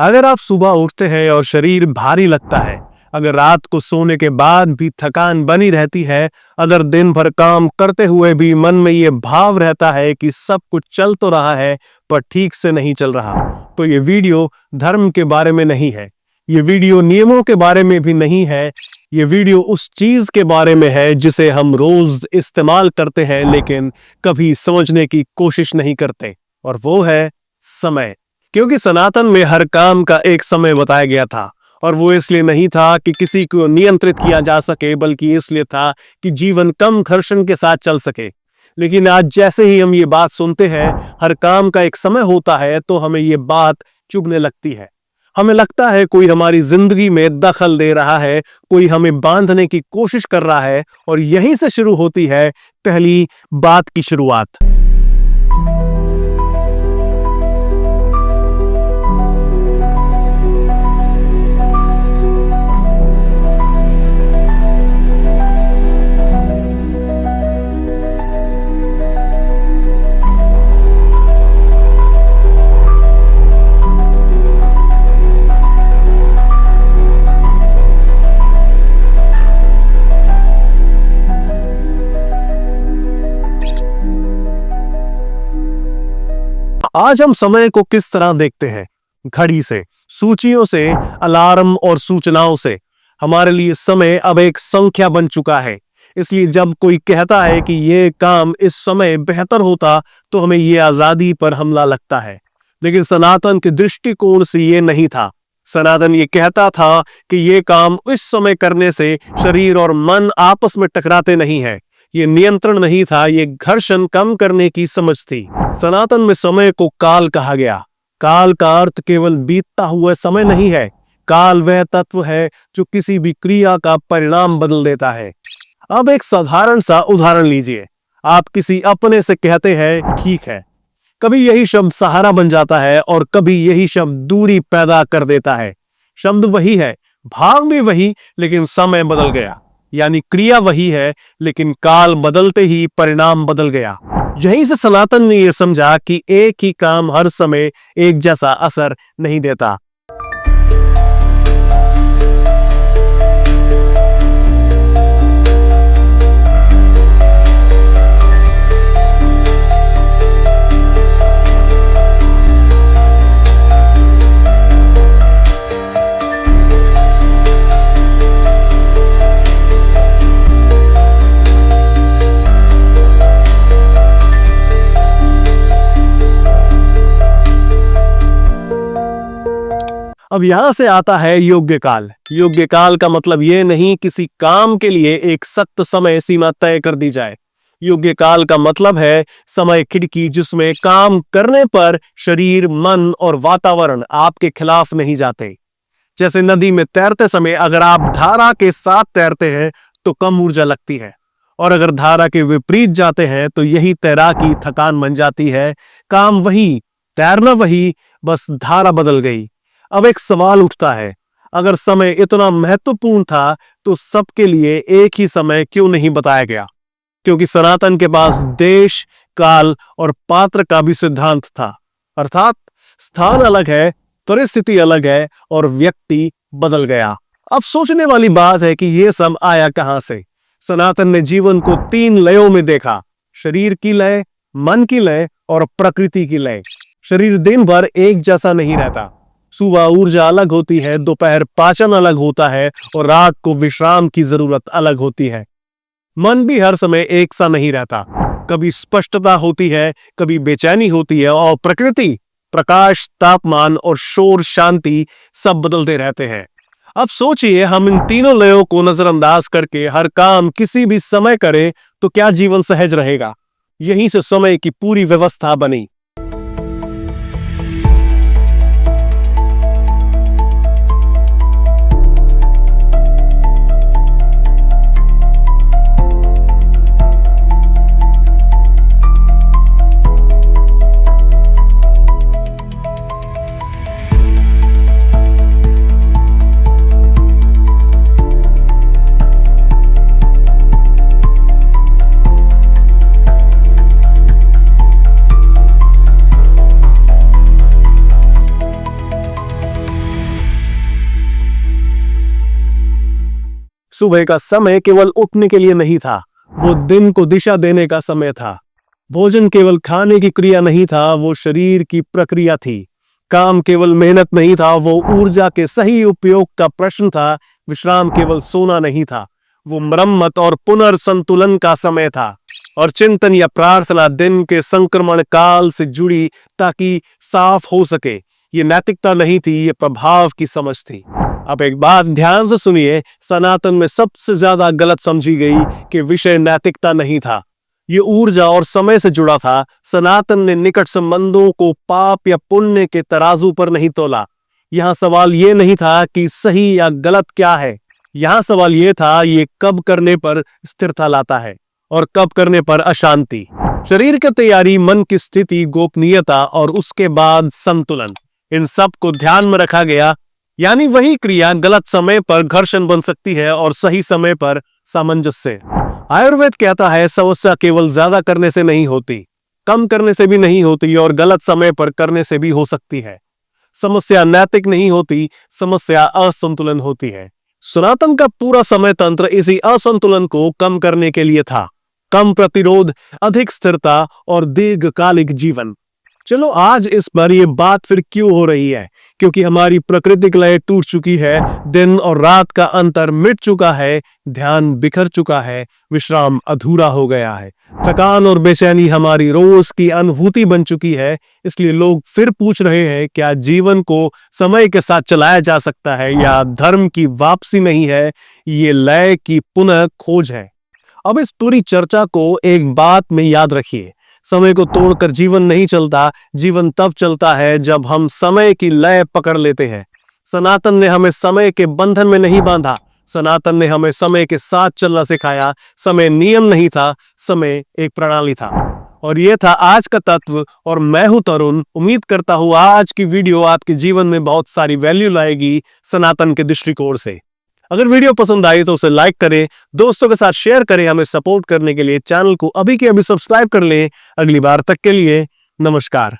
अगर आप सुबह उठते हैं और शरीर भारी लगता है, अगर रात को सोने के बाद भी थकान बनी रहती है, अगर दिन भर काम करते हुए भी मन में ये भाव रहता है कि सब कुछ चल तो रहा है पर ठीक से नहीं चल रहा, तो ये वीडियो धर्म के बारे में नहीं है। ये वीडियो नियमों के बारे में भी नहीं है। ये वीडियो उस चीज के बारे में है जिसे हम रोज इस्तेमाल करते हैं लेकिन कभी समझने की कोशिश नहीं करते, और वो है समय। क्योंकि सनातन में हर काम का एक समय बताया गया था, और वो इसलिए नहीं था कि किसी को नियंत्रित किया जा सके, बल्कि इसलिए था कि जीवन कम घर्षण के साथ चल सके। लेकिन आज जैसे ही हम ये बात सुनते हैं, हर काम का एक समय होता है, तो हमें ये बात चुभने लगती है। हमें लगता है कोई हमारी जिंदगी में दखल दे रहा है, कोई हमें बांधने की कोशिश कर रहा है, और यहीं से शुरू होती है पहली बात की शुरुआत। आज हम समय को किस तरह देखते हैं? घड़ी से, सूचियों से, अलार्म और सूचनाओं से। हमारे लिए समय अब एक संख्या बन चुका है। इसलिए जब कोई कहता है कि ये काम इस समय बेहतर होता, तो हमें ये आजादी पर हमला लगता है। लेकिन सनातन के दृष्टिकोण से ये नहीं था। सनातन ये कहता था कि ये काम इस समय करने से शरीर और मन आपस में टकराते नहीं है। ये नियंत्रण नहीं था, ये घर्षण कम करने की समझ थी। सनातन में समय को काल कहा गया। काल का अर्थ केवल बीतता हुआ समय नहीं है। काल वह तत्व है जो किसी भी क्रिया का परिणाम बदल देता है। अब एक साधारण सा उदाहरण लीजिए। आप किसी अपने से कहते हैं ठीक है। कभी यही शब्द सहारा बन जाता है और कभी यही शब्द दूरी पैदा कर देता है। शब्द वही है, भाव भी वही, लेकिन समय बदल गया। यानी क्रिया वही है, लेकिन काल बदलते ही परिणाम बदल गया। यहीं से सनातन ने यह समझा कि एक ही काम हर समय एक जैसा असर नहीं देता। अब यहां से आता है योग्य काल। योग्य काल का मतलब यह नहीं किसी काम के लिए एक सख्त समय सीमा तय कर दी जाए। योग्य काल का मतलब है समय खिड़की जिसमें काम करने पर शरीर, मन और वातावरण आपके खिलाफ नहीं जाते। जैसे नदी में तैरते समय अगर आप धारा के साथ तैरते हैं तो कम ऊर्जा लगती है, और अगर धारा के विपरीत जाते हैं तो यही तैराकी थकान बन जाती है। काम वही, तैरना वही, बस धारा बदल गई। अब एक सवाल उठता है, अगर समय इतना महत्वपूर्ण था तो सबके लिए एक ही समय क्यों नहीं बताया गया? क्योंकि सनातन के पास देश, काल और पात्र का भी सिद्धांत था। अर्थात स्थान अलग है, परिस्थिति अलग है और व्यक्ति बदल गया। अब सोचने वाली बात है कि यह सब आया कहां से? सनातन ने जीवन को 3 लयों में देखा: शरीर की लय, मन की लय और प्रकृति की लय। शरीर दिन भर एक जैसा नहीं रहता। सुबह ऊर्जा अलग होती है, दोपहर पाचन अलग होता है और रात को विश्राम की जरूरत अलग होती है। मन भी हर समय एक सा नहीं रहता। कभी स्पष्टता होती है, कभी बेचैनी होती है, और प्रकृति, प्रकाश, तापमान और शोर, शांति सब बदलते रहते हैं। अब सोचिए, हम इन तीनों लयों को नजरअंदाज करके हर काम किसी भी समय करें तो क्या जीवन सहज रहेगा? यहीं से समय की पूरी व्यवस्था बनी। सुबह का समय केवल उठने के लिए नहीं था, वो दिन को दिशा देने का समय था। भोजन केवल खाने की क्रिया नहीं था, वो शरीर की प्रक्रिया थी। काम केवल मेहनत नहीं था, वो ऊर्जा के सही उपयोग का प्रश्न था। विश्राम केवल सोना नहीं था, वो मरम्मत और पुनर्संतुलन का समय था। और चिंतन या प्रार्थना दिन के संक्रमण काल से जुड़ी ताकि साफ हो सके। ये नैतिकता नहीं थी, ये प्रभाव की समझ थी। अब एक बात ध्यान से सुनिए, सनातन में सबसे ज्यादा गलत समझी गई कि विषय नैतिकता नहीं था, ये ऊर्जा और समय से जुड़ा था। सनातन ने निकट संबंधों को पाप या पुण्य के तराजू पर नहीं तोला। यहां सवाल ये नहीं था कि सही या गलत क्या है, यहां सवाल ये था ये कब करने पर स्थिरता लाता है और कब करने पर अशांति। शरीर की तैयारी, मन की स्थिति, गोपनीयता और उसके बाद संतुलन, इन सब को ध्यान में रखा गया। यानी वही क्रिया गलत समय पर घर्षण बन सकती है और सही समय पर सामंजस्य। आयुर्वेद कहता है समस्या केवल ज्यादा करने से नहीं होती, कम करने से भी नहीं होती और गलत समय पर करने से भी हो सकती है। समस्या नैतिक नहीं होती, समस्या असंतुलन होती है। सनातन का पूरा समय तंत्र इसी असंतुलन को कम करने के लिए था। कम प्रतिरोध, अधिक स्थिरता और दीर्घकालिक जीवन। चलो आज इस बार ये बात फिर क्यों हो रही है? क्योंकि हमारी प्राकृतिक लय टूट चुकी है, दिन और रात का अंतर मिट चुका है, ध्यान बिखर चुका है, विश्राम अधूरा हो गया है, थकान और बेचैनी हमारी रोज की अनुभूति बन चुकी है। इसलिए लोग फिर पूछ रहे हैं, क्या जीवन को समय के साथ चलाया जा सकता है या धर्म की वापसी नहीं है, ये लय की पुनः खोज है। अब इस पूरी चर्चा को एक बात में याद रखिए, समय को तोड़कर जीवन नहीं चलता, जीवन तब चलता है जब हम समय की लय पकड़ लेते हैं। सनातन ने हमें समय के बंधन में नहीं बांधा, सनातन ने हमें समय के साथ चलना सिखाया। समय नियम नहीं था, समय एक प्रणाली था। और यह था आज का तत्व। और मैं हूं तरुण। उम्मीद करता हूं आज की वीडियो आपके जीवन में बहुत सारी वैल्यू लाएगी सनातन के दृष्टिकोण से। अगर वीडियो पसंद आई तो उसे लाइक करें, दोस्तों के साथ शेयर करें। हमें सपोर्ट करने के लिए चैनल को अभी के अभी सब्सक्राइब कर लें। अगली बार तक के लिए नमस्कार।